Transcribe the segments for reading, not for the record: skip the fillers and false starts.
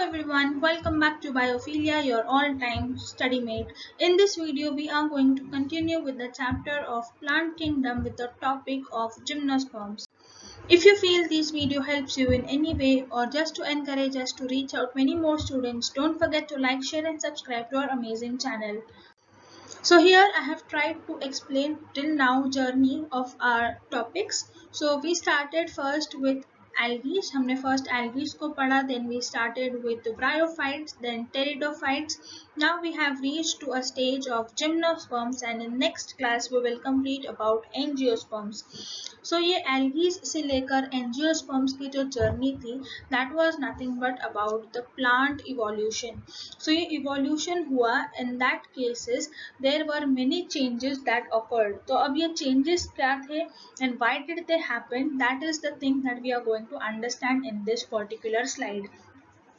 everyone, welcome back to Biophilia, your all-time study mate. In this video, we are going to continue with the chapter of Plant Kingdom with the topic of gymnosperms. If you feel this video helps you in any way or just to encourage us to reach out many more students, don't forget to like, share and subscribe to our amazing channel. So here I have tried to explain till now journey of our topics. So we started first with algae. हमने first algae को पढ़ा, then we started with bryophytes, then pteridophytes. Now we have reached to a stage of gymnosperms, and in next class we will complete about angiosperms. So ये algae से लेकर angiosperms की जो journey थी, that was nothing but about the plant evolution. So ये evolution हुआ, in that cases there were many changes that occurred. तो अब ये changes क्या थे and why did they happen? That is the thing that we are going to understand in this particular slide.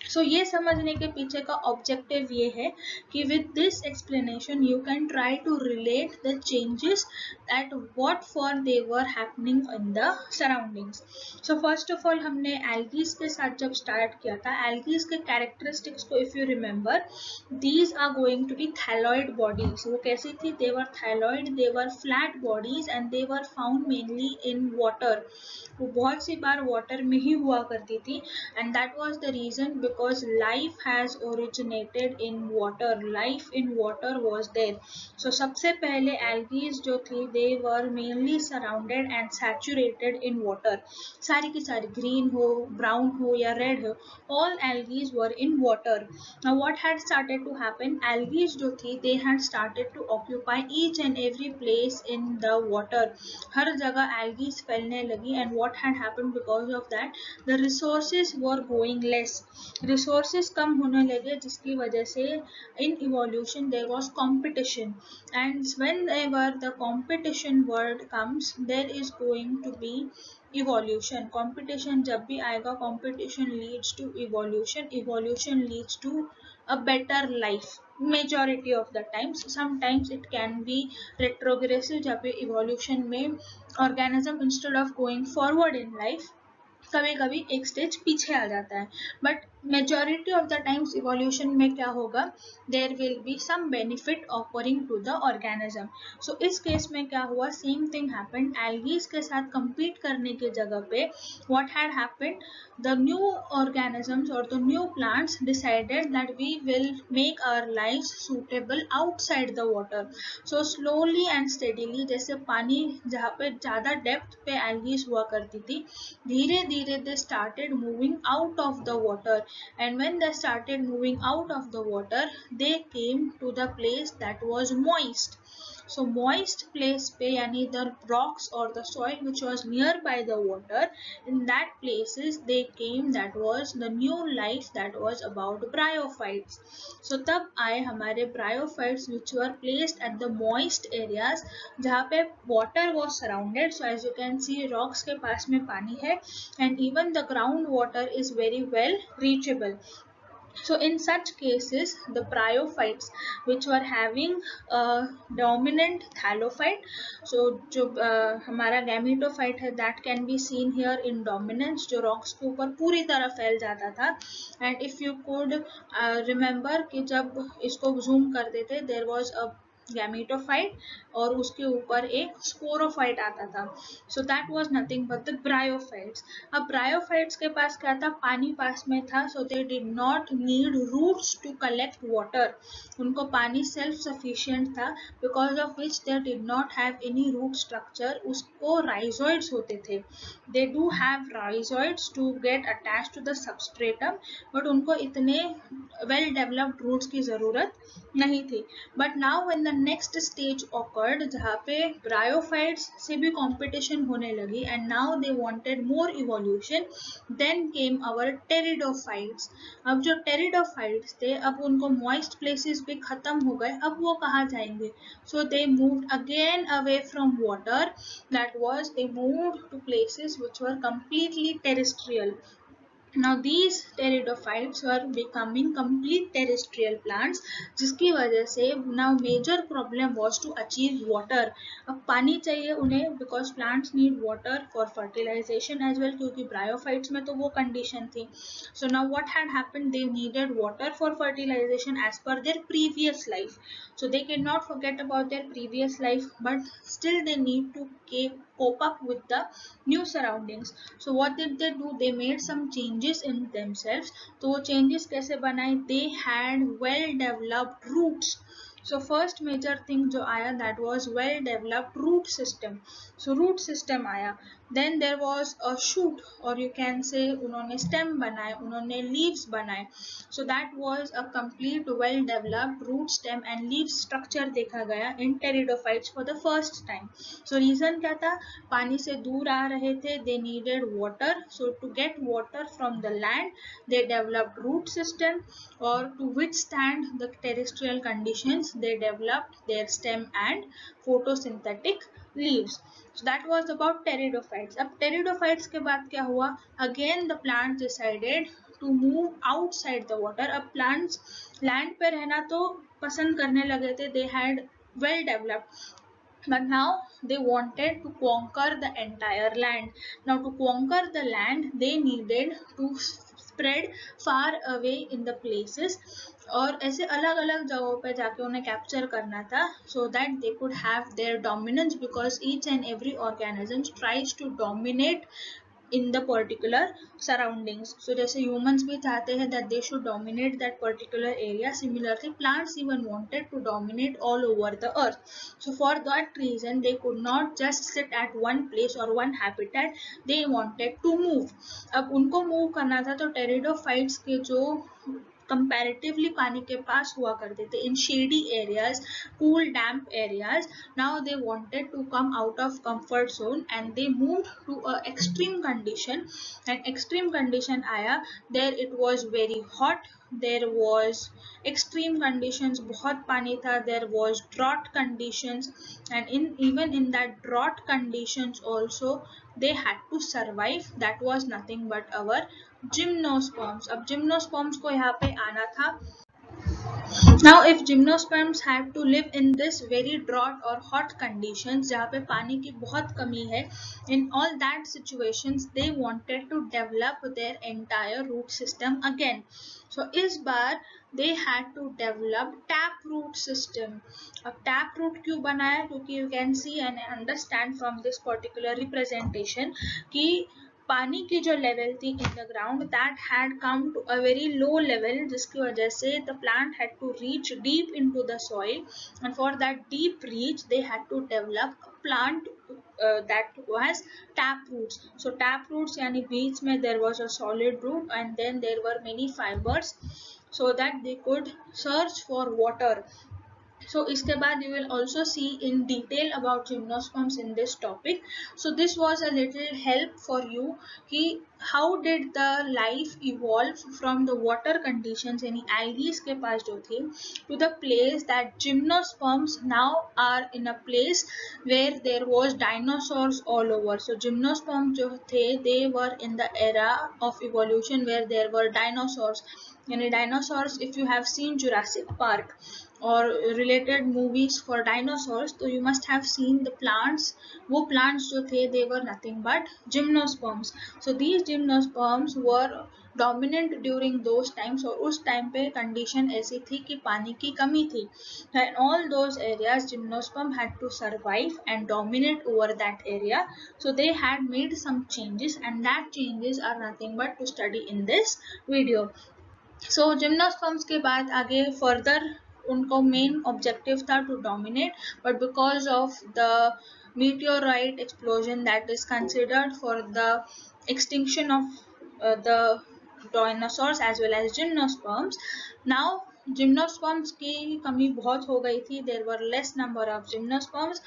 So ये समझने के पीछे का ऑब्जेक्टिव ये है कि with this explanation you can try to relate the changes at what for they were happening in the surroundings. So first of all हमने algae के साथ जब start किया था, algae के characteristics को if you remember, these are going to be thalloid bodies. वो कैसी थी? They were thalloid, they were flat bodies and they were found mainly in water. वो बहुत सी बार water में ही हुआ करती थी, and that was the reason because life has originated in water. Life in water was there. So सबसे पहले algae जो थी, they were mainly surrounded and saturated in water. सारी की सारी green हो, brown हो या red हो, all algae were in water. Now what had started to happen? Algae जो थी, they had started to occupy each and every place in the water. हर जगह algae फैलने लगी, and what had happened because of that? The resources were going less. Resources कम होने लगे, जिसकी वजह से in evolution there was competition, and whenever the competition word comes, there is going to be evolution. Competition जब भी आएगा, competition leads to evolution. Evolution leads to a better life. Majority of the times, sometimes it can be retrogressive जहाँ पे evolution में organism instead of going forward in life कभी कभी एक stage पीछे आ जाता है, but majority of the times evolution में क्या होगा? There will be some benefit offering to the organism. So इस केस में क्या हुआ? Same thing happened. एल्गीज के साथ compete करने की जगह पे what had happened? The new organisms or the new plants decided that we will make our lives suitable outside the water. So slowly and steadily, जैसे पानी जहाँ पे ज़्यादा डेप्थ पे एल्गीज हुआ करती थी, धीरे धीरे they started moving out of the water, and when they started moving out of the water, they came to the place that was moist. So moist place पे यानी the rocks or the soil which was nearby the water, in that places they came, that was the new life, that was about bryophytes. So तब आए हमारे bryophytes which were placed at the moist areas जहाँ पे water was surrounded. So as you can see, rocks के पास में पानी है, and even the ground water is very well reachable. So in such cases, the bryophytes which were having a dominant thallophyte, so जो हमारा gametophyte है, that can be seen here in dominance, जो rocks के ऊपर पूरी तरह फैल जाता था. And if you could remember कि जब इसको zoom कर देते, there was a gametophyte और उसके ऊपर एक sporophyte आता था. So that was nothing but the bryophytes. अब bryophytes के पास क्या था? पानी पास में था, so they did not need roots to collect water. उनको पानी self sufficient था, because of which they did not have any root structure. उसको rhizoids होते थे. They do have rhizoids to get attached to the substratum, but उनको इतने well developed roots की ज़रूरत नहीं थी. But now when the next stage occurred, जहाँ पे bryophytes से भी competition होने लगी, and now they wanted more evolution, then came our pteridophytes. अब जो pteridophytes थे, अब उनको moist places भी खत्म हो गए, अब वो कहाँ जाएंगे? So they moved again away from water, that was they moved to places which were completely terrestrial. Now these pteridophytes were becoming complete terrestrial plants, जिसकी वजह से now major problem was to achieve water. अब पानी चाहिए उन्हें because plants need water for fertilization as well, क्योंकि bryophytes में तो वो condition थी. So now what had happened, they needed water for fertilization as per their previous life. So they cannot forget about their previous life, but still they need to cope up with the new surroundings. So what did they do, they made some changes in themselves. तो वो changes कैसे बनाए, they had well developed roots. So first major thing जो आया, that was well developed root system. So root system आया. Then there was a shoot, or you can say उन्होंने stem बनाए, उन्होंने leaves बनाए. So that was a complete well developed root, stem and leaf structure देखा गया in pteridophytes for the first time. So reason क्या था, पानी से दूर आ रहे थे, they needed water. So to get water from the land, they developed root system, or to withstand the terrestrial conditions, they developed their stem and photosynthetic leaves. So that was about pteridophytes. अब pteridophytes के बाद क्या हुआ, again the plants decided to move outside the water. अब plants land पे रहना तो पसंद करने लगे थे, they had well developed, but now they wanted to conquer the entire land. Now to conquer the land, they needed to spread far away in the places, और ऐसे अलग अलग जगहों पे जाके उन्हें कैप्चर करना था, so that they could have their dominance, because each and every organism tries to dominate in the particular surroundings. So जैसे humans भी चाहते हैं that they should dominate that particular area, similarly plants even wanted to dominate all over the earth. So for that reason they could not just sit at one place or one habitat, they wanted to move. अब उनको move करना था, तो pteridophytes के जो comparatively पानी के पास हुआ करते थे in shady areas, cool damp areas, now they wanted to come out of comfort zone and they moved to a extreme condition. And extreme condition आया, there it was very hot, there was extreme conditions, बहुत पानी था, there was drought conditions, and even in that drought conditions also they had to survive. That was nothing but our gymnosperms. अब gymnosperms को यहाँ पे आना था. Now if gymnosperms had to live in this very drought or hot conditions, जहाँ पे पानी की बहुत कमी है, in all that situations they wanted to develop their entire root system again. So इस बार they had to develop tap root system. अब tap root क्यों बनाया, क्योंकि you can see and understand from this particular representation कि पानी की जो level थी in the ground, that had come to a very low level, जिसकी वजह से the plant had to reach deep into the soil, and for that deep reach they had to develop a plant that was tap roots. So tap roots यानी बीच में there was a solid root and then there were many fibers so that they could search for water. So इसके बाद you will also see in detail about gymnosperms in this topic. So this was a little help for you कि how did the life evolve from the water conditions यानी algae के पास जो थी to the place that gymnosperms now are in a place where there was dinosaurs all over. So gymnosperms जो थे they were in the era of evolution where there were dinosaurs. यानी dinosaurs, if you have seen Jurassic Park or related movies for dinosaurs, तो you must have seen the plants. वो plants जो थे they were nothing but gymnosperms. So these gymnosperms were dominant during those times, और उस time पे condition ऐसी थी कि पानी की कमी थी. In all those areas gymnosperm had to survive and dominate over that area. So they had made some changes and that changes are nothing but to study in this video. So gymnosperms के बाद आगे further उनको main objective था to dominate, but because of the meteorite explosion that is considered for the extinction of the dinosaurs as well as gymnosperms, now gymnosperms की कमी बहुत हो गई थी. There were less number of gymnosperms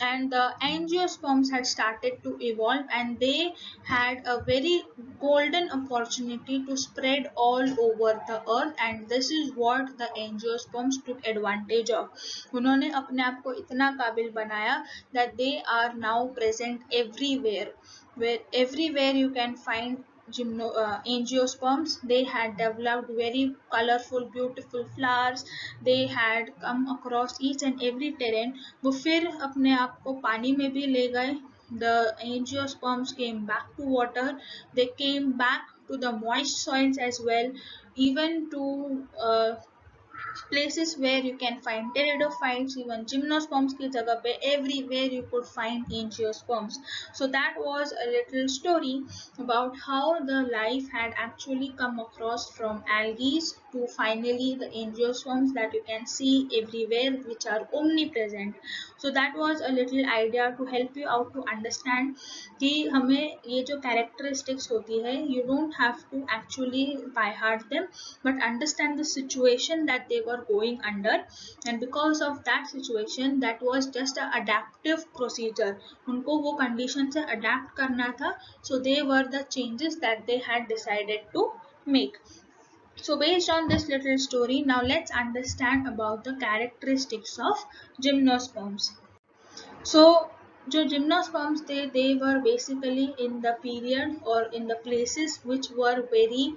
and the angiosperms had started to evolve and they had a very golden opportunity to spread all over the earth, and this is what the angiosperms took advantage of. उन्होंने अपने आप को इतना काबिल बनाया that they are now present everywhere, where everywhere you can find angiosperms. They had developed very colorful, beautiful flowers. They had come across each and every terrain. वो फिर अपने आप को पानी में भी ले गए. The angiosperms came back to water. They came back to the moist soils as well, even to places where you can find pteridophytes, even gymnosperms की जगह पे everywhere you could find angiosperms. So that was a little story about how the life had actually come across from algae to finally the angiosperms that you can see everywhere, which are omnipresent. So that was a little idea to help you out to understand कि हमें ये जो characteristics होती है, you don't have to actually by heart them, but understand the situation that they were going under, and because of that situation, that was just a adaptive procedure. उनको वो condition से adapt करना था, so they were the changes that they had decided to make. So based on this little story, now let's understand about the characteristics of gymnosperms. So जो gymnosperms थे, they were basically in the period or in the places which were very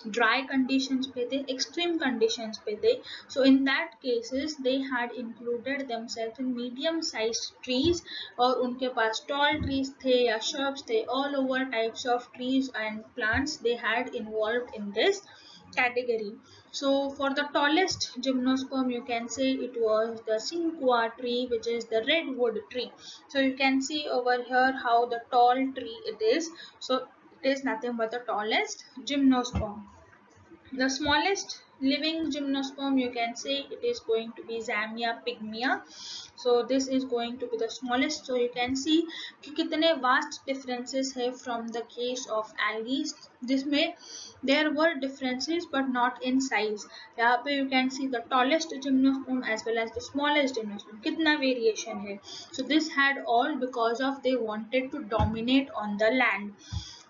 dry conditions पे थे, extreme conditions पे थे. So in that cases they had included themselves in medium sized trees, और उनके पास tall trees थे या shrubs थे, all over types of trees and plants they had involved in this category. So for the tallest gymnosperm, you can say it was the cinquefoil tree, which is the redwood tree. So you can see over here how the tall tree it is. So it is nothing but the tallest gymnosperm. The smallest living gymnosperm, you can say it is going to be Zamia pygmea. So this is going to be the smallest. So you can see कि कितने vast differences है from the case of algae. जिसमें there were differences but not in size. यहाँ पे you can see the tallest gymnosperm as well as the smallest gymnosperm. कितना variation है. So this had all because of they wanted to dominate on the land.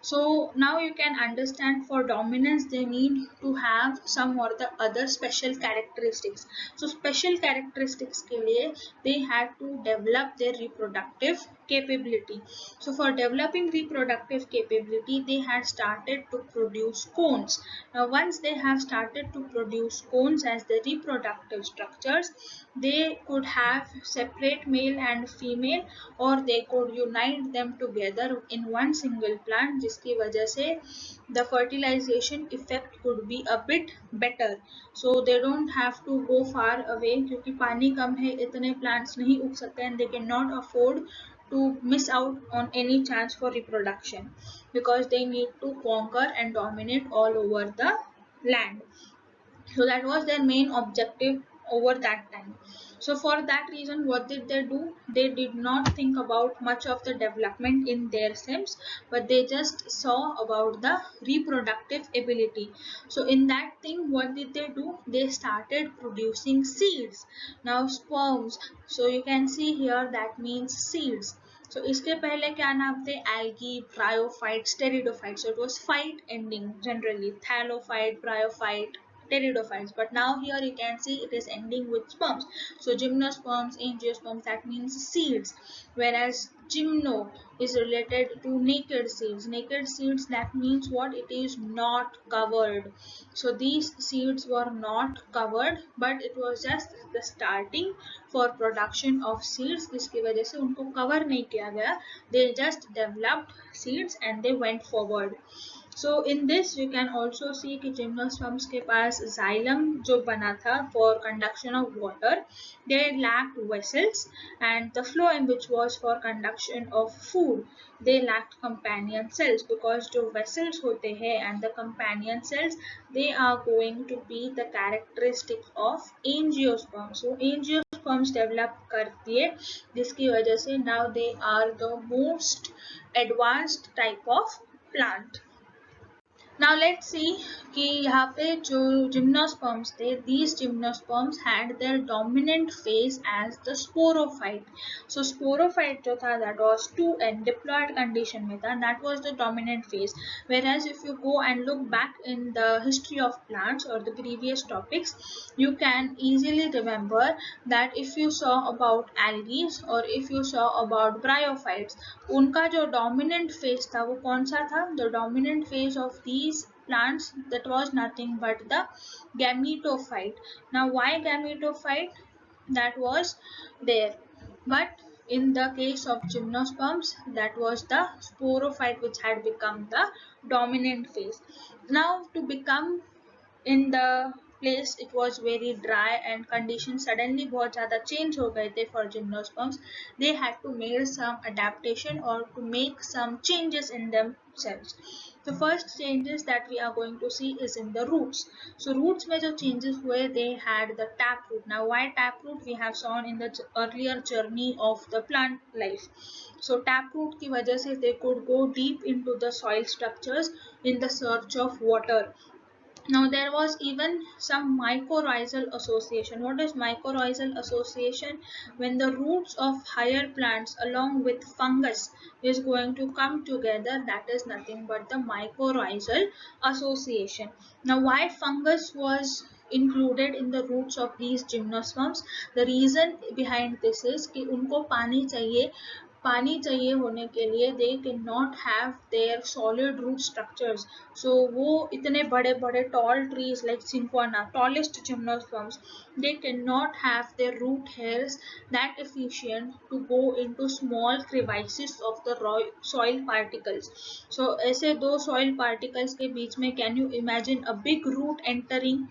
So now you can understand for dominance they need to have some or the other special characteristics. So special characteristics के लिए they had to develop their reproductive capability. So for developing reproductive capability they had started to produce cones. Now once they have started to produce cones as the reproductive structures, they could have separate male and female, or they could unite them together in one single plant, जिसकी वजह से the fertilization effect could be a bit better. So they don't have to go far away क्योंकि पानी कम है, इतने plants नहीं उग सकते, and they cannot afford to miss out on any chance for reproduction because they need to conquer and dominate all over the land. So that was their main objective over that time. So for that reason, what did they do? They did not think about much of the development in their stems, but they just saw about the reproductive ability. So in that thing, what did they do? They started producing seeds. Now sperms, so you can see here that means seeds. So इसके पहले क्या नाम थे? Algae, bryophytes, pteridophytes. So it was phyte ending generally, thallophyte, bryophyte, pteridophytes, but now here you can see it is ending with sperms. So gymnosperms, angiosperms, that means seeds, whereas gymno is related to naked seeds. Naked seeds, that means what? It is not covered. So these seeds were not covered, but it was just the starting for production of seeds, जिसकी वजह से उनको cover नहीं किया गया. They just developed seeds and they went forward. So in this you can also see कि gymnosperms के पास xylem जो बना था for conduction of water, they lacked vessels, and the phloem which was for conduction of food, they lacked companion cells, because जो vessels होते हैं and the companion cells, they are going to be the characteristic of angiosperms. So angiosperms develop कर दिए, जिसकी वजह से now they are the most advanced type of plant. Now let's see कि यहाँ पे जो gymnosperms थे, these gymnosperms had their dominant phase as the sporophyte. So sporophyte जो था, that was 2n diploid condition में था, that was the dominant phase. Whereas if you go and look back in the history of plants or the previous topics, you can easily remember that if you saw about algae or if you saw about bryophytes, उनका जो dominant phase था वो कौन सा था? The dominant phase of these plants, that was nothing but the gametophyte. Now why gametophyte? That was there, but in the case of gymnosperms, that was the sporophyte which had become the dominant phase. Now to become in the place it was very dry and conditions suddenly बहुत ज़्यादा change हो गए थे for gymnosperms. They had to make some adaptation or to make some changes in themselves. The first changes that we are going to see is in the roots. So roots में जो changes हुए, they had the taproot. Now why taproot? We have shown in the earlier journey of the plant life. So taproot की वजह से they could go deep into the soil structures in the search of water. Now there was even some mycorrhizal association. What is mycorrhizal association? When the roots of higher plants along with fungus is going to come together, that is nothing but the mycorrhizal association. Now why fungus was included in the roots of these gymnosperms? The reason behind this is कि उनको पानी चाहिए होने के लिए they cannot have their solid root structures. So वो इतने बड़े बड़े tall trees like cinchona, tallest gymnosperms, they cannot have their root hairs that efficient to go into small crevices of the soil particles. So ऐसे दो soil particles के बीच में can you imagine a big root entering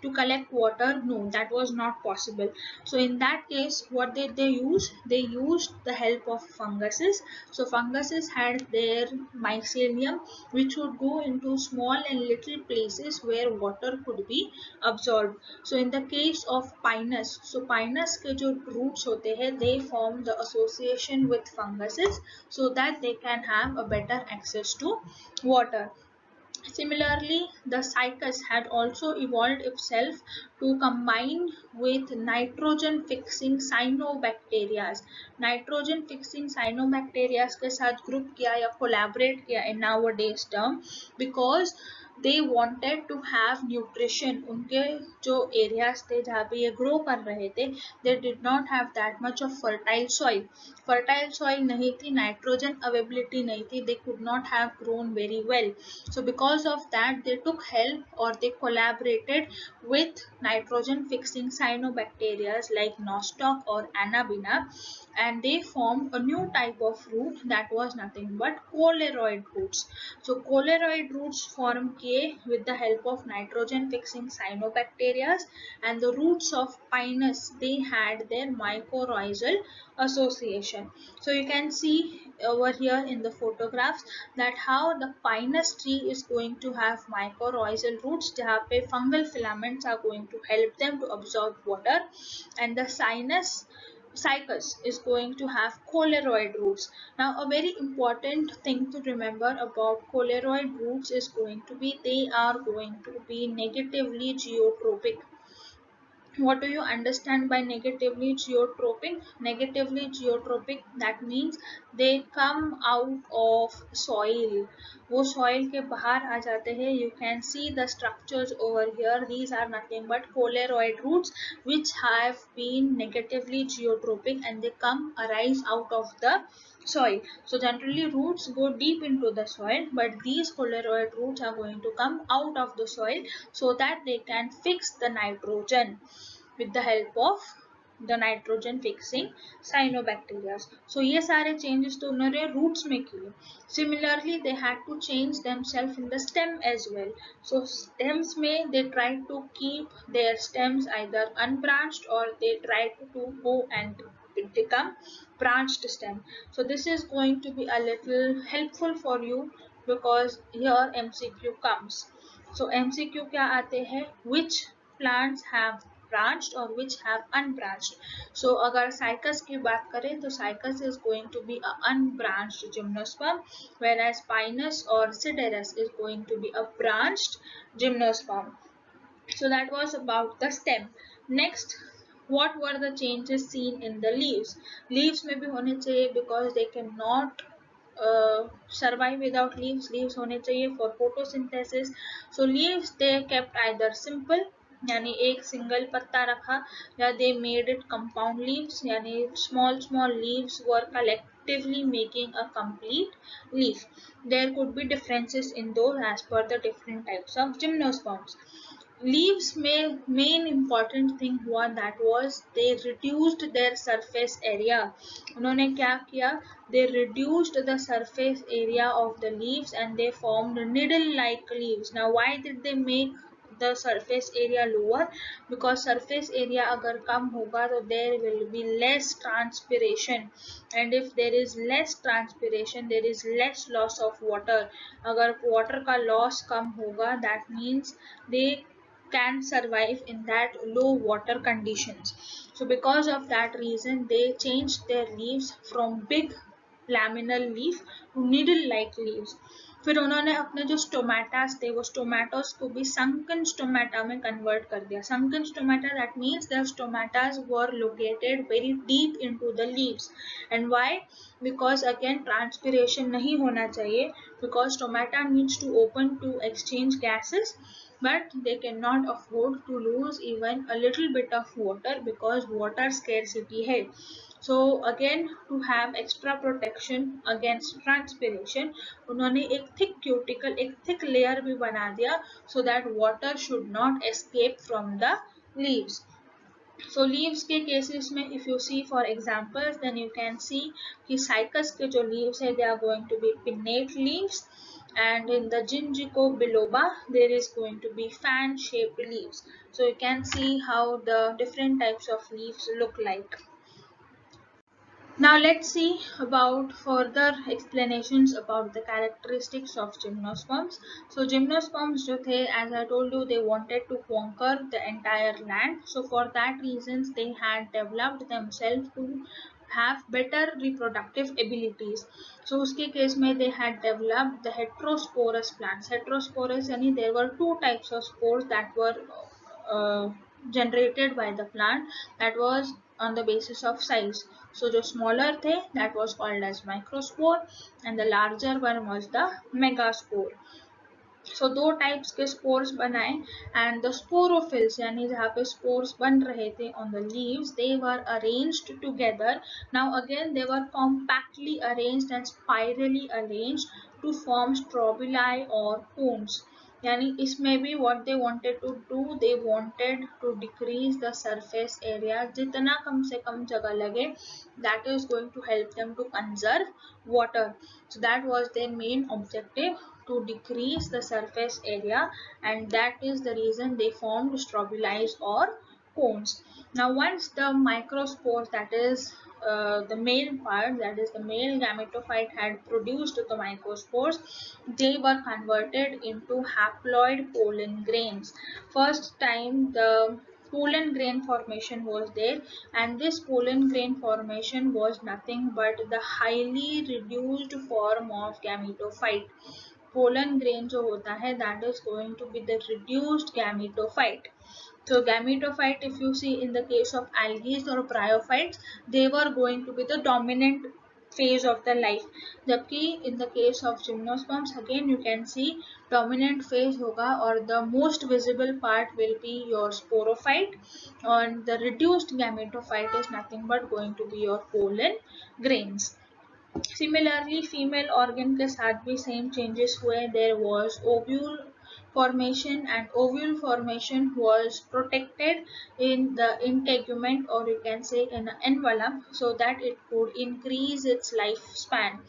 to collect water? No, that was not possible. So in that case, what did they use? They used the help of funguses. So funguses had their mycelium which would go into small and little places where water could be absorbed. So in the case of pinus, so pinus के जो roots होते हैं, they form the association with funguses so that they can have a better access to water. Similarly, the cycas had also evolved itself to combine with nitrogen fixing cyanobacteria. Nitrogen fixing cyanobacteria के साथ group किया या collaborate किया in nowadays term, because they wanted to have nutrition. उनके जो areas थे जहाँ पे ये grow कर रहे थे, they did not have that much of fertile soil. Fertile soil नहीं थी, nitrogen availability नहीं थी, they could not have grown very well. So because of that, they took help or they collaborated with nitrogen fixing cyanobacteria like Nostoc or Anabina, and they formed a new type of root that was nothing but coleroid roots. So coleroid roots formed K with the help of nitrogen fixing cyanobacteria, and the roots of pinus, they had their mycorrhizal association. So you can see over here in the photographs that how the pinus tree is going to have mycorrhizal roots जहाँ पे fungal filaments are going to help them to absorb water, and the cycas is going to have coleroid roots. Now a very important thing to remember about coleroid roots is going to be they are going to be negatively geotropic. What do you understand by negatively geotropic? Negatively geotropic, that means they come out of soil. वो soil के बाहर आ जाते हैं. You can see the structures over here. These are nothing but coleroid roots which have been negatively geotropic and they arise out of the soil. So generally roots go deep into the soil, but these coleroid roots are going to come out of the soil so that they can fix the nitrogen with the help of the nitrogen fixing cyanobacteria. So ये सारे changes तो उन्होंने roots में किए. Similarly, they had to change themselves in the stem as well. So stems में they tried to keep their stems either unbranched or they tried to go and become branched stem. So this is going to be a little helpful for you because here MCQ comes. So MCQ क्या आते हैं? Which plants have branched or which have unbranched. So अगर cycas की बात करें तो cycas is going to be a unbranched gymnosperm, whereas pinus or sidereus is going to be a branched gymnosperm. So that was about the stem. Next, what were the changes seen in the leaves? Leaves में भी होने चाहिए because they cannot survive without leaves. Leaves होने चाहिए for photosynthesis. So leaves they kept either simple यानी एक single पत्ता रखा, या they made it compound leaves यानी small leaves were collectively making a complete leaf. There could be differences in those as per the different types of gymnosperms. Leaves में main important thing हुआ that was they reduced their surface area. उन्होंने क्या किया? They reduced the surface area of the leaves and they formed needle like leaves. Now why did they make the surface area lower? Because surface area अगर कम होगा तो there will be less transpiration, and if there is less transpiration there is less loss of water. अगर water का loss कम होगा that means they can survive in that low water conditions. So because of that reason they changed their leaves from big laminal leaf to needle like leaves. फिर उन्होंने अपने जो stomatas थे वो स्टोमेटोस को भी sunken स्टोमेटा में कन्वर्ट कर दिया. Sunken stomata, that means the stomatas were located very deep into the leaves. And why? Because again transpiration नहीं होना चाहिए, because stomata needs to open to exchange gases, but they cannot afford to lose even a little bit of water because water scarcity है. So again to have extra protection against transpiration उन्होंने एक thick cuticle, एक thick layer भी बना दिया so that water should not escape from the leaves. So leaves के cases में if you see for examples then you can see कि cycas के जो leaves है they are going to be pinnate leaves, and in the Ginkgo biloba there is going to be fan shaped leaves. So you can see how the different types of leaves look like. Now let's see about further explanations about the characteristics of gymnosperms. So gymnosperms जो थे, as I told you, they wanted to conquer the entire land. So for that reasons they had developed themselves to have better reproductive abilities. So उसके case में they had developed the heterosporous plants. Heterosporous यानी there were two types of spores that were generated by the plant, that was on the basis of size. So जो smaller थे that was called as microspore and the larger one was the megaspore. So दो types के spores बनाए and the sporophylls यानी जहाँ पे spores बन रहे थे on the leaves they were arranged together. Now again they were compactly arranged and spirally arranged to form strobili और कोन्स. यानी इसमें भी what they wanted to do, they wanted to decrease the surface area. जितना कम से कम जगह लगे that is going to help them to conserve water. So that was their main objective, to decrease the surface area, and that is the reason they formed strobiles or cones. Now once the microspores, that is the male part, that is the male gametophyte had produced the microspores, they were converted into haploid pollen grains. First time the pollen grain formation was there, and this pollen grain formation was nothing but the highly reduced form of gametophyte. Pollen grain जो होता है that is going to be the reduced gametophyte. So gametophyte, if you see in the case of algae or bryophytes, they were going to be the dominant phase of the life. जबकि in the case of gymnosperms again you can see dominant phase होगा और the most visible part will be your sporophyte, and the reduced gametophyte is nothing but going to be your pollen grains. Similarly female organ के साथ भी same changes हुए. There was ovule formation, and ovule formation was protected in the integument, or you can say in an envelope, so that it could increase its lifespan.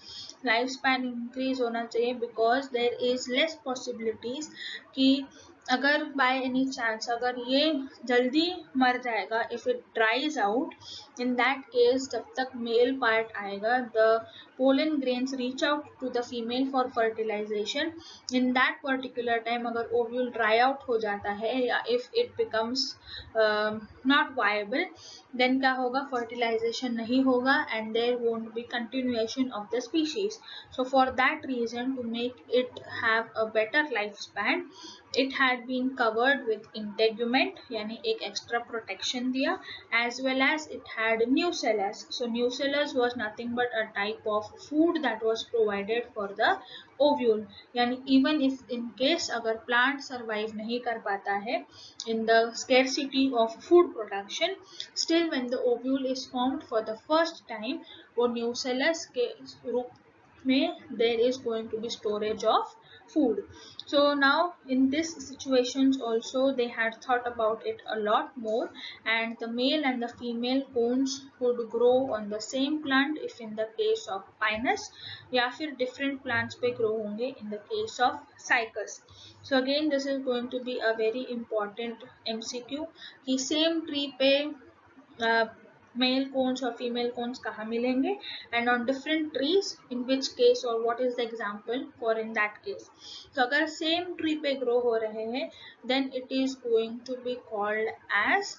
Lifespan increase होना चाहिए because there is less possibilities कि अगर by any chance अगर ये जल्दी मर जाएगा, if it dries out, in that case जब तक मेल पार्ट आएगा, the pollen grains reach out to the female for fertilisation. In that particular time अगर ओव्यूल ड्राई आउट हो जाता है या if it becomes not viable, then क्या होगा, फर्टिलाइजेशन नहीं होगा and there won't be continuation of the species. So for that reason, to make it have a better life span, it had been covered with integument यानी एक extra protection दिया, as well as it had nucellus. So nucellus was nothing but a type of food that was provided for the ovule. यानी even if in case अगर plant survive नहीं कर पाता है in the scarcity of food production, still when the ovule is formed for the first time, वो nucellus के रूप में there is going to be storage of food. So now in this situations also they had thought about it a lot more, and the male and the female cones would grow on the same plant if in the case of pinus, या फिर different plants पे grow होंगे in the case of cycas. So again this is going to be a very important MCQ कि same tree पे male cones और female cones कहाँ मिलेंगे, and on different trees in which case और what is the example for in that case. तो अगर same tree पे grow हो रहे हैं, then it is going to be called as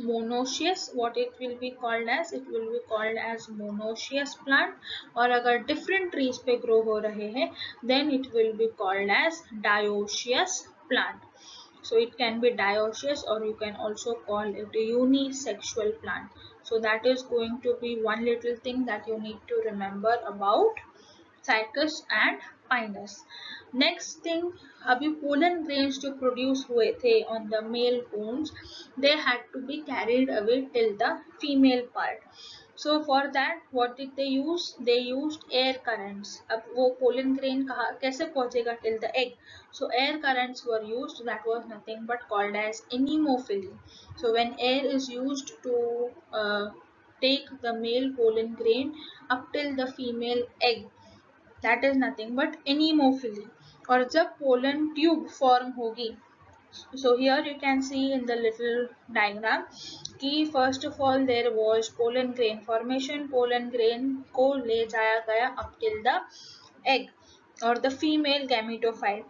monoecious. What it will be called as, it will be called as monoecious plant. और अगर different trees पे grow हो रहे हैं, then it will be called as dioecious plant. So it can be dioecious or you can also call it a unisexual plant. So that is going to be one little thing that you need to remember about cycas and pinus. Next thing, अभी pollen grains जो produce हुए थे on the male cones, they had to be carried away till the female part. So for that what did they use? They used air currents. अब वो pollen grain कहाँ कैसे पहुँचेगा till the egg? So air currents were used. That was nothing but called as anemophily. So when air is used to take the male pollen grain up till the female egg, that is nothing but anemophily. और जब pollen tube form होगी, so here you can see in the little diagram कि first of all there was pollen grain formation. pollen grain को ले जाया गया up till the egg और the female gametophyte.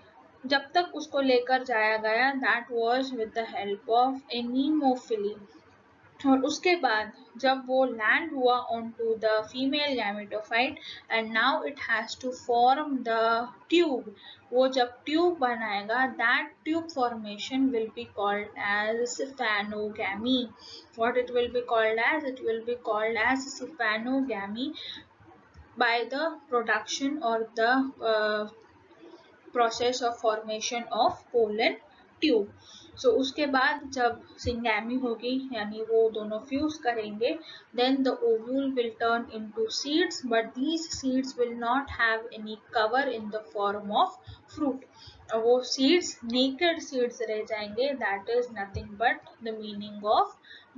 जब तक उसको लेकर जाया गया, that was with the help of anemophily. और उसके बाद जब वो लैंड हुआ on to the female gametophyte and now it has to form the tube, वो जब ट्यूब बनाएगा, that tube formation will be called as siphonogamy. What it will be called as? It will be called as siphonogamy by the production or the process of formation of pollen tube. So उसके बाद जब syngamy होगी यानी वो दोनों fuse करेंगे, then the ovule will turn into seeds, but these seeds will not have any cover in the form of fruit. वो seeds naked seeds रह जाएंगे. That is nothing but the meaning of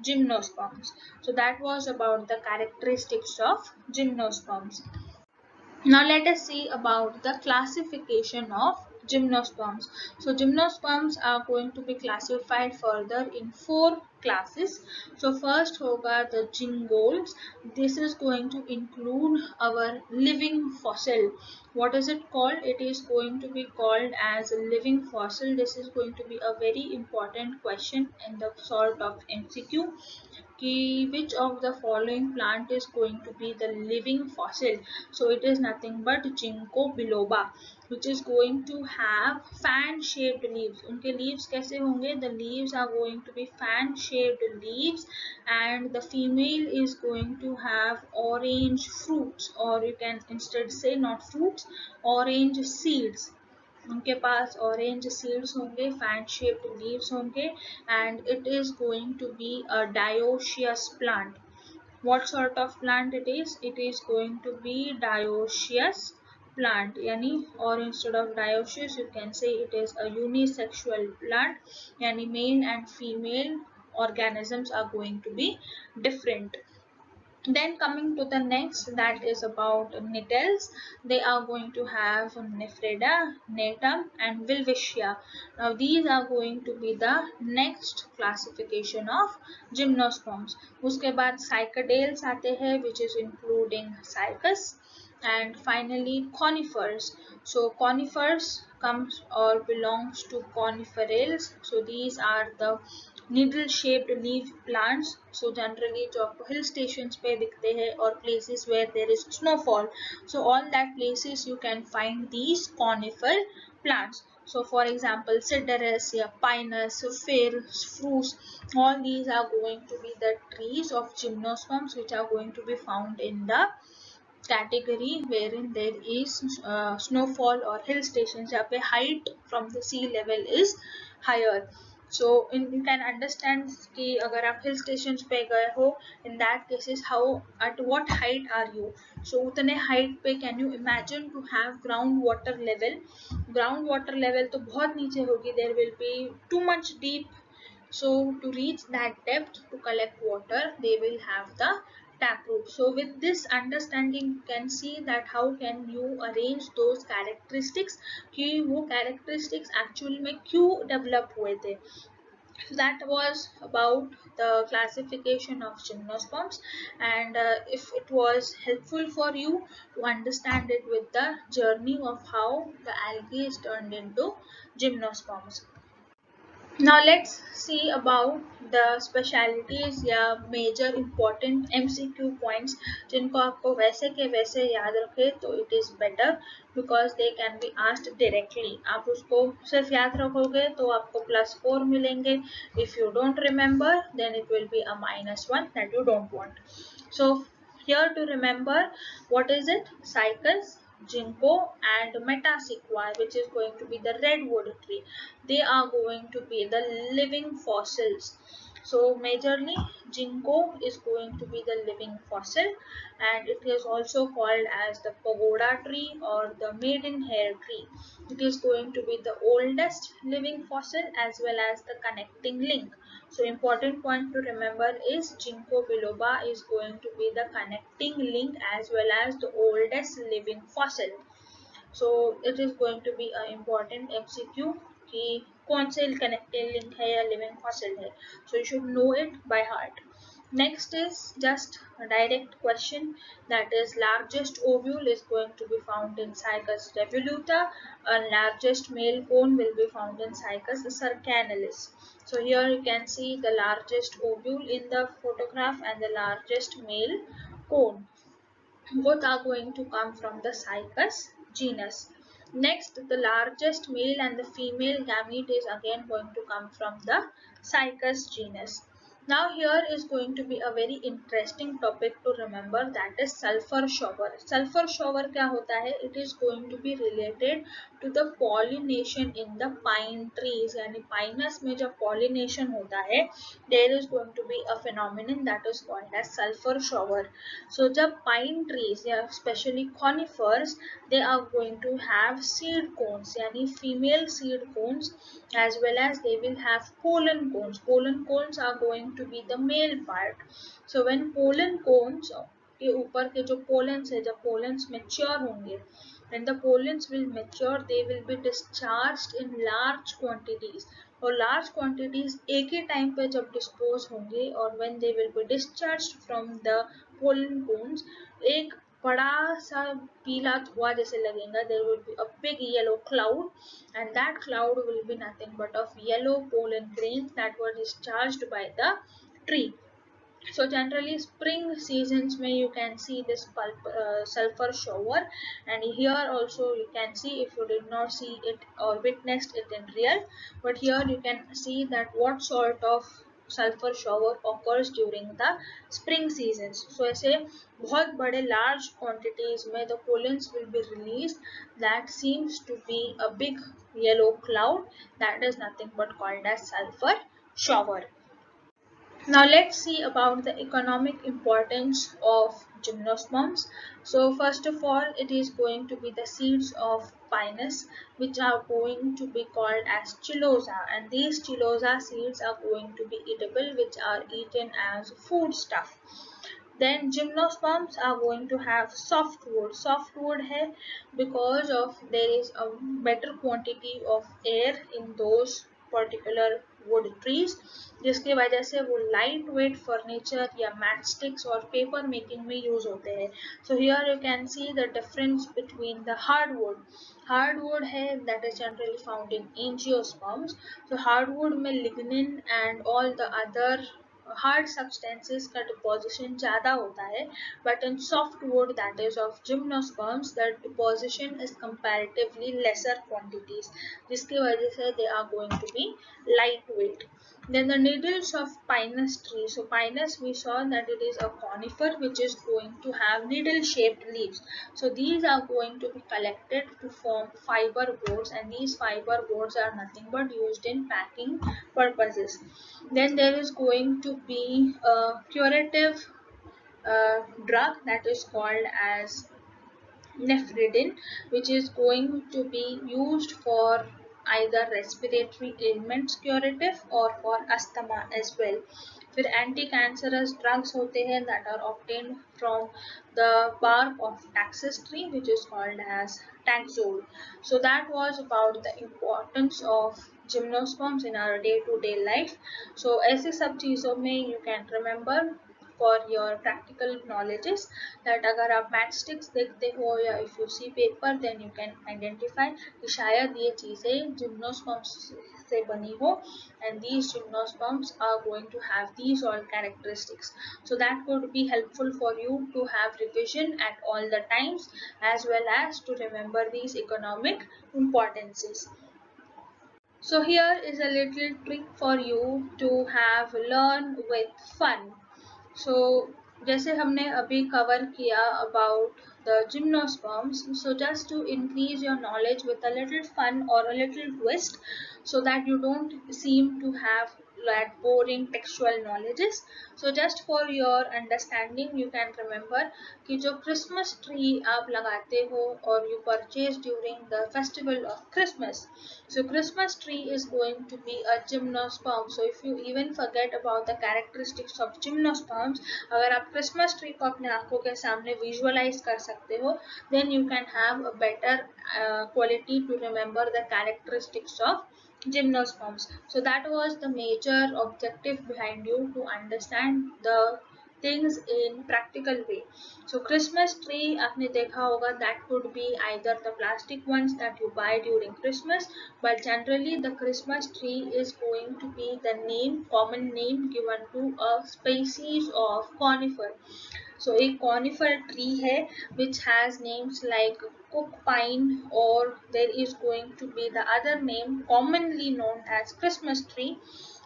gymnosperms. So that was about the characteristics of gymnosperms. Now let us see about the classification of gymnosperms. So gymnosperms are going to be classified further in 4 classes. So first hoga the gyngoles. This is going to include our living fossil. What is it called? It is going to be called as a living fossil. This is going to be a very important question in the sort of MCQ. Which of the following plant is going to be the living fossil? So it is nothing but ginkgo biloba, which is going to have fan shaped leaves. उनके leaves कैसे होंगे? The leaves are going to be fan shaped leaves, and the female is going to have orange fruits, or you can instead say not fruits, orange seeds. उनके पास orange seeds होंगे, fan shaped leaves होंगे, and it is going to be a dioecious plant. what sort of plant it is? It is going to be dioecious plant, yani, or instead of dioecious you can say it is a unisexual plant, yani male and female organisms are going to be different. Then coming to the next, that is about nettles. They are going to have Nephrida, Natum and Wilwischia. Now these are going to be the next classification of gymnosperms. उसके बाद cycadales आते हैं, which is including cycas, and finally conifers. So conifers comes or belongs to coniferales. So these are the needle shaped leaf plants. So generally जो आपको hill stations पे दिखते हैं और places where there is snowfall, so all that places you can find these conifer plants. So for example Cyperus, Pinus, Fir, Spruce, all these are going to be the trees of gymnosperms which are going to be found in the category wherein there is snowfall or hill stations जहाँ पे height from the sea level is higher. So you can understand कि अगर आप hill stations पे गए हो, in that cases how at what height are you? So उतने height पे can you imagine to have ground water level? Ground water level तो बहुत नीचे होगी, there will be too much deep. So to reach that depth to collect water, they will have the taproot. So with this understanding you can see that how can you arrange those characteristics कि वो characteristics actually में क्यों develop हुए थे. So that was about the classification of gymnosperms, and if it was helpful for you to understand it with the journey of how the algae is turned into gymnosperms. Now let's see about the specialities या major important MCQ points जिनको आपको वैसे के वैसे याद रखे तो it is better because they can be asked directly. आप उसको सिर्फ याद रखोगे तो आपको +4 मिलेंगे. If you don't remember then it will be a -1 that you don't want. So here to remember, what is it? Cycas, ginkgo and metasequoia, which is going to be the redwood tree. They are going to be the living fossils. So majorly ginkgo is going to be the living fossil, and it is also called as the pagoda tree or the maidenhair tree. It is going to be the oldest living fossil as well as the connecting link. So important point to remember is ginkgo biloba is going to be the connecting link as well as the oldest living fossil. So it is going to be an important MCQ कि कौन से connecting link है या living fossil है. So you should know it by heart. Next is just a direct question, that is largest ovule is going to be found in Cycas revoluta, and largest male cone will be found in Cycas circanalis. So here you can see the largest ovule in the photograph and the largest male cone. Both are going to come from the Cycas genus. Next, the largest male and the female gamete is again going to come from the Cycas genus. Now here is going to be a very interesting topic to remember, that is sulfur shower. Sulfur shower क्या होता है? It is going to be related to the pollination in the pine trees. यानी pinus में जब pollination होता है, there is going to be a phenomenon that is called as sulfur shower. So जब pine trees या especially conifers, they are going to have seed cones यानी female seed cones, as well as they will have pollen cones. Pollen cones are going to be the male part. So when pollen cones के ऊपर के जो pollens है, जब pollens mature होंगे, when the pollens will mature, they will be discharged in large quantities. और large quantities एक ही time पे जब dispose होंगे और when they will be discharged from the pollen cones, एक बड़ा सा पीला धुआं जैसे लगेगा. There will be a big yellow cloud, and that cloud will be nothing but of yellow pollen grains that were discharged by the tree. So generally spring seasons may you can see this sulfur shower, and here also you can see, if you did not see it or witnessed it in real, but here you can see that what sort of sulfur shower occurs during the spring seasons. So ऐसे बहुत बड़े large quantities में the pollens will be released, that seems to be a big yellow cloud, that is nothing but called as sulfur shower. Now let's see about the economic importance of gymnosperms. So first of all, it is going to be the seeds of Pinus, which are going to be called as chillosa, and these chillosa seeds are going to be eatable, which are eaten as food stuff. Then gymnosperms are going to have softwood. Softwood है because of there is a better quantity of air in those particular wood trees, जिसकी वजह से वो light weight furniture या match sticks और paper making में use होते हैं. So here you can see the difference between the hardwood. Hardwood है that is generally found in angiosperms. So hardwood में lignin and all the other hard substances का deposition ज़्यादा होता है, but in softwood that is of gymnosperms the deposition is comparatively lesser quantities, जिसकी वजह से they are going to be lightweight. Then the needles of pinus tree. So pinus we saw that it is a conifer which is going to have needle shaped leaves. So these are going to be collected to form fiber boards, and these fiber boards are nothing but used in packing purposes. Then there is going to be a curative drug that is called as nephridine, which is going to be used for either respiratory ailments curative or for asthma as well. फिर anti cancerous drugs होते हैं that are obtained from the bark of taxus tree which is called as taxol. So that was about the importance of gymnosperms in our day-to-day life. So ऐसे सब चीज़ों में you can remember for your practical knowledges that अगर आप matchsticks देखते हो या if you see paper then you can identify कि शायद ये चीज़ें gymnosperms से बनी हो, and these gymnosperms are going to have these all characteristics. So that could be helpful for you to have revision at all the times as well as to remember these economic importances. So here is a little trick for you to have learn with fun. So जैसे हमने अभी cover किया about the gymnosperms, so just to increase your knowledge with a little fun or a little twist so that you don't seem to have that boring textual knowledges. So just for your understanding you can remember कि जो Christmas tree आप लगाते हो or you purchase during the festival of Christmas, so Christmas tree is going to be a gymnosperm. So if you even forget about the characteristics of gymnosperms, अगर आप Christmas tree को अपने आंखों के सामने visualize कर सकते हो, then you can have a better quality to remember the characteristics of gymnosperms. So that was the major objective behind you to understand the things in practical way. So Christmas tree आपने देखा होगा that could be either the plastic ones that you buy during Christmas, but generally the Christmas tree is going to be the name, common name given to a species of conifer. So a conifer tree है which has names like cook pine, or there is going to be the other name commonly known as Christmas tree.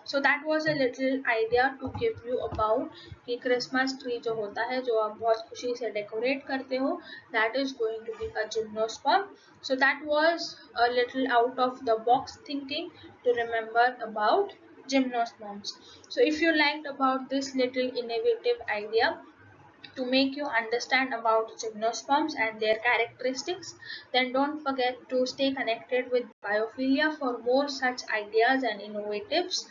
So that was a little idea to give you about कि Christmas tree जो होता है जो आप बहुत खुशी से decorate करते हो, that is going to be a gymnosperm. So that was a little out of the box thinking to remember about gymnosperms. So if you liked about this little innovative idea to make you understand about gymnosperms and their characteristics, then don't forget to stay connected with Biophilia for more such ideas and innovatives.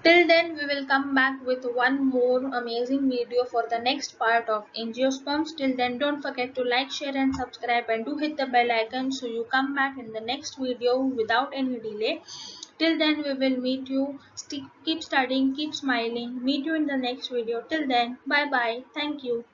Till then, we will come back with one more amazing video for the next part of angiosperms. Till then, don't forget to like, share and subscribe, and do hit the bell icon so you come back in the next video without any delay. Till then, we will meet you. Keep studying, keep smiling. Meet you in the next video. Till then, bye bye. Thank you.